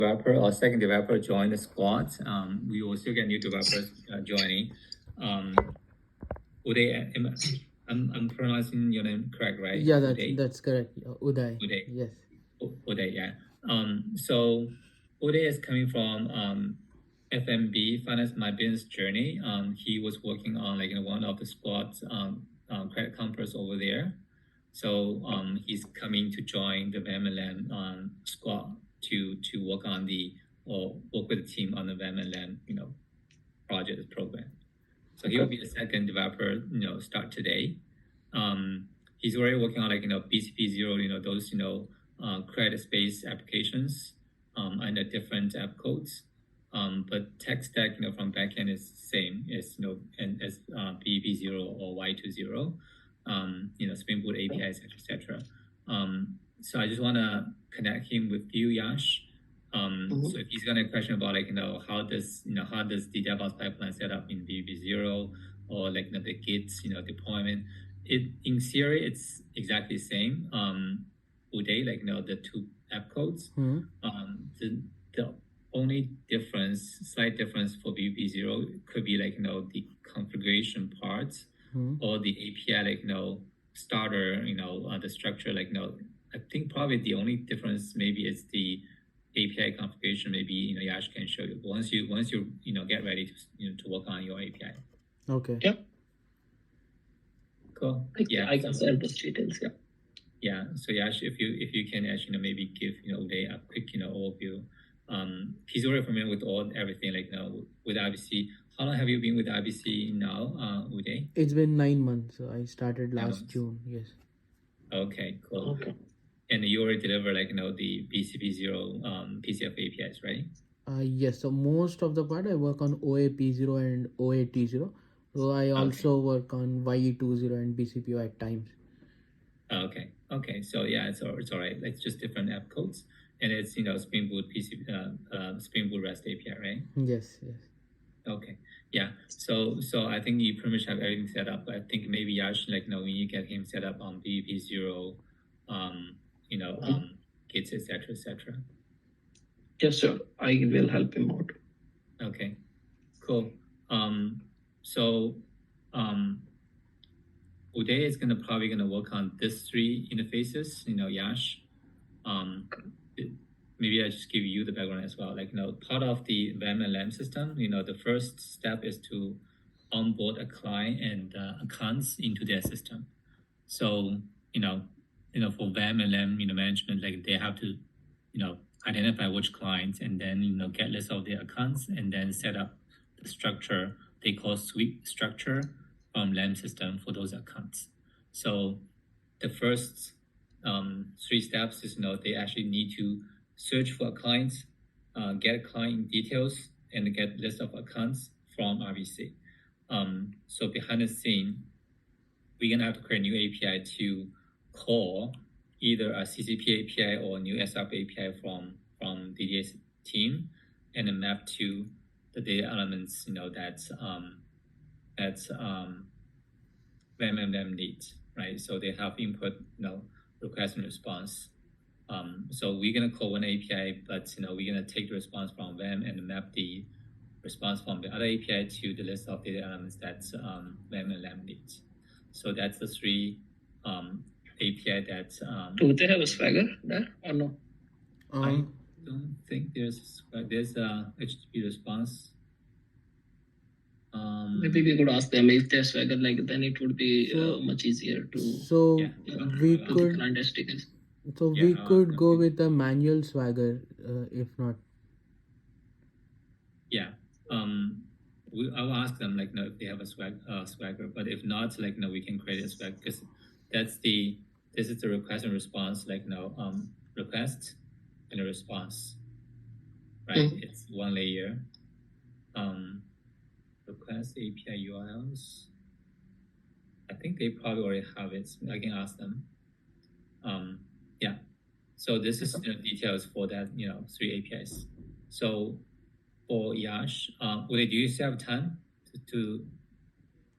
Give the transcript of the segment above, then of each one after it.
developer or second developer join the squad. We will still get new developers joining. Uday, I'm pronouncing your name correct, right? Yeah, Uday. that's correct. Uday. Uday. Yes. Uday, yeah. So Uday is coming from FMB, Finance My Business Journey. He was working on one of the spots credit conference over there. So he's coming to join the VMLM squad to work on or work with the team on the VMLM project program. So he will be the second developer start today. He's already working on BCP0 those credit space applications under different app codes. But tech stack from backend is same as and as BEP0 or Y20. Spring Boot APIs, etc. So I just want to connect him with you, Yash. So if he's got a question about how does the DevOps pipeline set up in BEP0 or the Git deployment, in theory it's exactly the same. Uday, the two app codes. The only slight difference for BEP0 could be the configuration parts or the API starter, the structure I think probably the only difference maybe is the API configuration. Maybe Yash can show you once you get ready to work on your API. Okay. Yep. Cool. I can send those details. Yeah. Yeah. So Yash, if you can actually maybe give Uday a quick overview. He's already familiar with everything with IBC. How long have you been with IBC now, Uday? It's been 9 months. I started last June. Yes. Okay, cool. Okay. And you already deliver the BCP0 PCF APIs, right? Yes. So most of the part I work on OAP0 and OAT0. So I also work on YE20 and BCPO at times. Okay. So yeah, it's all right. It's just different app codes, and it's Spring Boot Spring Boot REST API, right? Yes. Okay. Yeah. So I think you pretty much have everything set up. I think maybe Yash when you get him set up on BEP0, Gits, etc. Yes, sir. I will help him out. Okay. Cool. So Uday is probably gonna work on these three interfaces. Yash. Maybe I just give you the background as well. Part of the VMLM system, the first step is to onboard a client and accounts into their system. So for VMLM management, they have to identify which clients and then get list of their accounts and then set up the structure they call suite structure from LAM system for those accounts. So the first 3 steps is they actually need to search for clients, get client details, and get list of accounts from RBC. So behind the scene, we're gonna have to create a new API to call either a CCP API or a new SRP API from DDS team, and then map to the data elements that's VMM needs, right? So they have input, request and response. So we're gonna call one API, but we're gonna take the response from them and map the response from the other API to the list of data elements that VMM needs. So that's the 3 API that. Do they have a Swagger there or no? I don't think there's a HTTP response. Maybe we could ask them if there's Swagger, then it would be much easier to. So we could. So we could go with a manual Swagger if not. Yeah. I will ask them if they have a Swagger, but if not, we can create a Swagger because this is the request and response request and a response, right? It's one layer. Request API URLs. I think they probably already have it. I can ask them. Yeah. So this is details for that 3 APIs. So for Yash, Uday, do you still have time to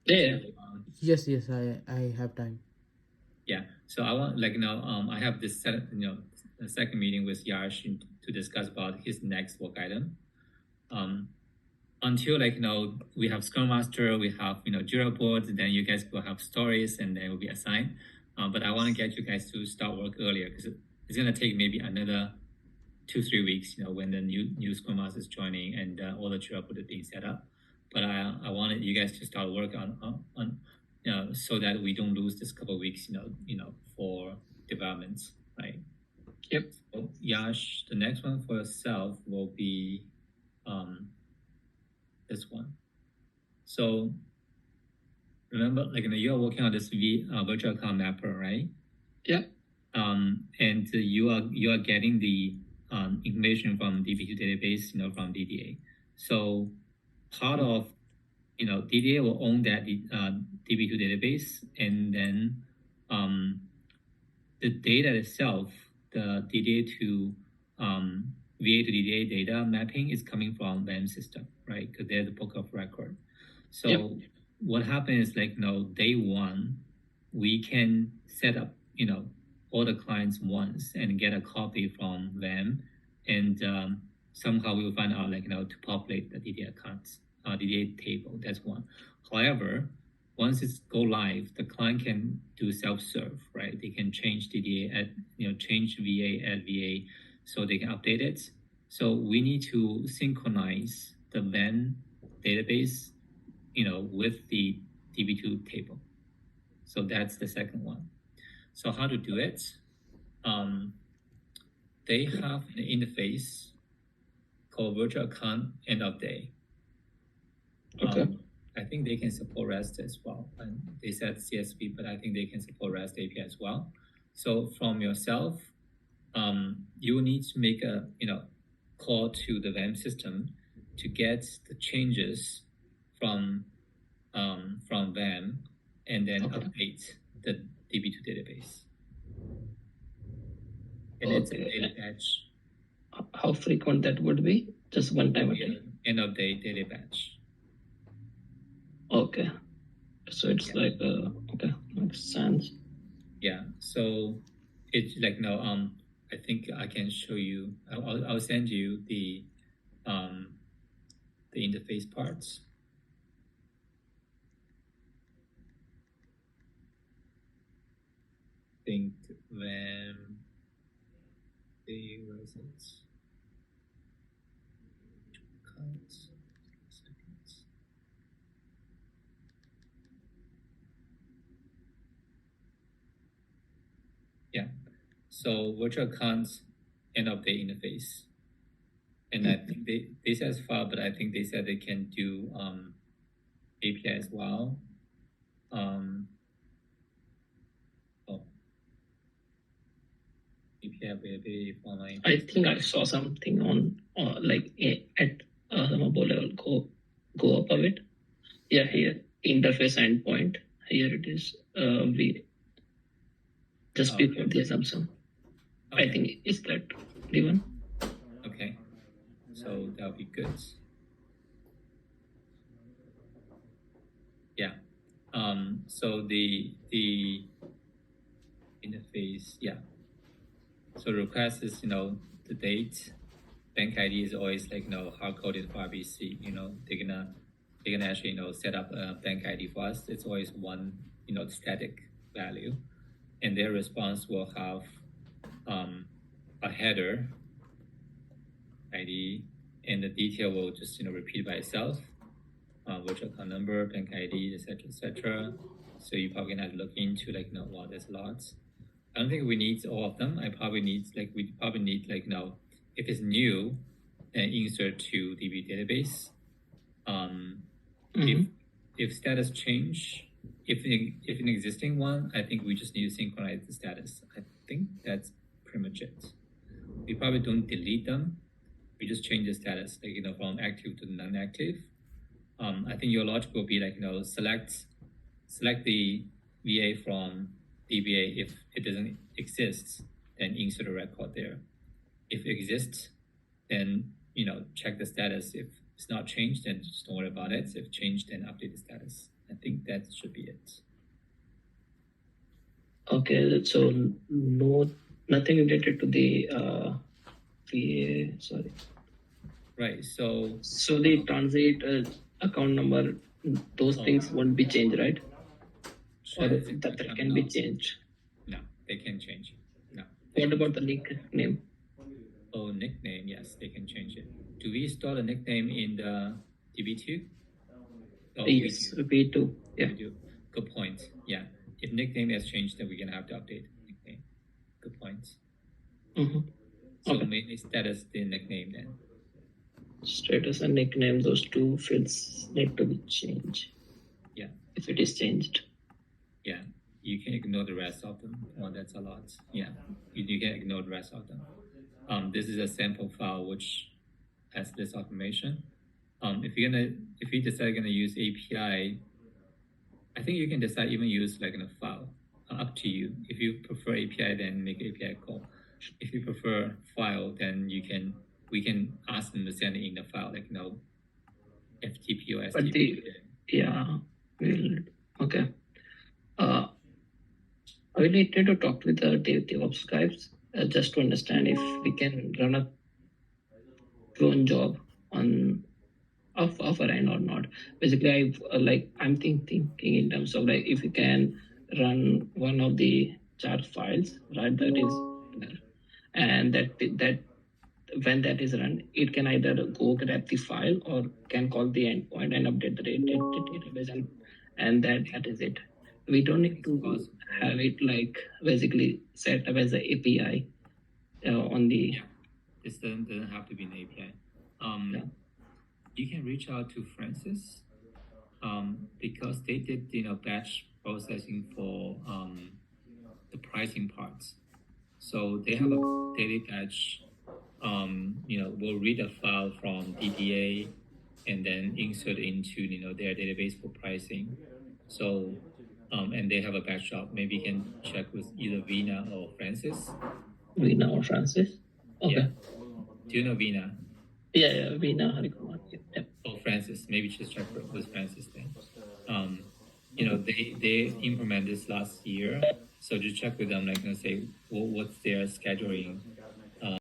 Yeah. Yes, I have time. Yeah. So I want I have this set a second meeting with Yash to discuss about his next work item. Until we have Scrum Master, we have Jira boards, then you guys will have stories, and then it will be assigned. But I want to get you guys to start work earlier because it's gonna take maybe another 2-3 weeks. When the new Scrum Master is joining and all the Jira board is being set up. But I wanted you guys to start work on so that we don't lose this couple of weeks. For development, right? Yep. So, Yash, the next one for yourself will be this one. So remember, you are working on this virtual account mapper, right? Yeah. And you are getting the information from DB2 database, from DDA. So part of DDA will own that DB2 database, and then the data itself, the DDA to VA to DDA data mapping is coming from VAM system, right? Because they're the book of record. So Yep. what happens is day one, we can set up all the clients once and get a copy from VAM, and somehow we will find out to populate the DDA accounts, DDA table. That's one. However, once it's go live, the client can do self-serve, right? They can change DDA change VA, add VA, so they can update it. So we need to synchronize the VAM database, with the DB2 table. So that's the second one. So how to do it? They have an interface called virtual account end of day. Okay. I think they can support REST as well. And they said CSV, but I think they can support REST API as well. So from yourself, you will need to make a call to the VAM system to get the changes from VAM and then Okay. update the DB2 database. And it's a Okay. daily batch. How frequent that would be? Just one time a day? End of day daily batch. Okay. So it's okay, makes sense. Yeah. So it's I think I can show you. I'll send you the interface parts. Think when the results counts seconds. Yeah. So virtual accounts end of day interface. And I think they said file, but I think they said they can do API as well. API availability for online. I think I saw something on at Mobile level. Go up a bit. Yeah, here interface endpoint. Here it is. We just Okay. before the assumption. Okay. I think is that the one? Okay. So that'll be good. Yeah. So the interface, yeah. So request is the date. Bank ID is always hard coded for RBC. They're gonna actually set up a bank ID for us. It's always one static value, and their response will have a header ID, and the detail will just repeat by itself. Virtual account number, bank ID, etc., etc. So you probably have to look into wow, there's lots. I don't think we need all of them. We probably need if it's new, then insert to DB database. If status change, if an existing one, I think we just need to synchronize the status. I think that's pretty much it. We probably don't delete them. We just change the status, from active to non-active. I think your logic will be select the VA from DBA. If it doesn't exist, then insert a record there. If it exists, then check the status. If it's not changed, then just don't worry about it. If changed, then update the status. I think that should be it. Okay, so no Nothing related to the VA. Sorry. Right. So So the transit account number, those Oh. things won't be changed, right? Or transit that account, can be changed. no, they can change. No. they What can about the nickname? Oh, nickname. Yes, they can change it. Do we store the nickname in the DB2? Oh, Yes, V2. Yeah. we do. Good point. Yeah. If nickname has changed, then we're gonna have to update nickname. Good point. Mm-hmm. So Okay. mainly status the nickname then. Status and nickname, those two fields need to be changed. Yeah. If it is changed. Yeah. You can ignore the rest of them. Oh, that's a lot. Yeah. You can ignore the rest of them. This is a sample file which has this automation. If you decide gonna use API, I think you can decide even use like in a file. Up to you. If you prefer API, then make API call. If you prefer file, then we can ask them to send it in the file, like FTP or But STP. yeah, okay. I will need to talk with the DevOps guys just to understand if we can run a clone job on of our end or not. Basically, I'm thinking in terms of like if we can run one of the chart files, right? That is there, and that when that is run, it can either go grab the file or can call the endpoint and update the database, and that is it. We don't need to have it like basically set up as an API on the. This doesn't have to be an API. Yeah. You can reach out to Francis, because they did batch processing for the pricing parts. So they have a daily batch. We'll read a file from DBA and then insert into their database for pricing. So and they have a batch job. Maybe you can check with either Vina or Francis. Vina or Francis. Okay. Yeah. Do you know Vina? Yeah, Vina Harikumar. Yeah. Oh, Francis. Maybe just check with Francis then. They implemented this last year, so just check with them, like say what's their scheduling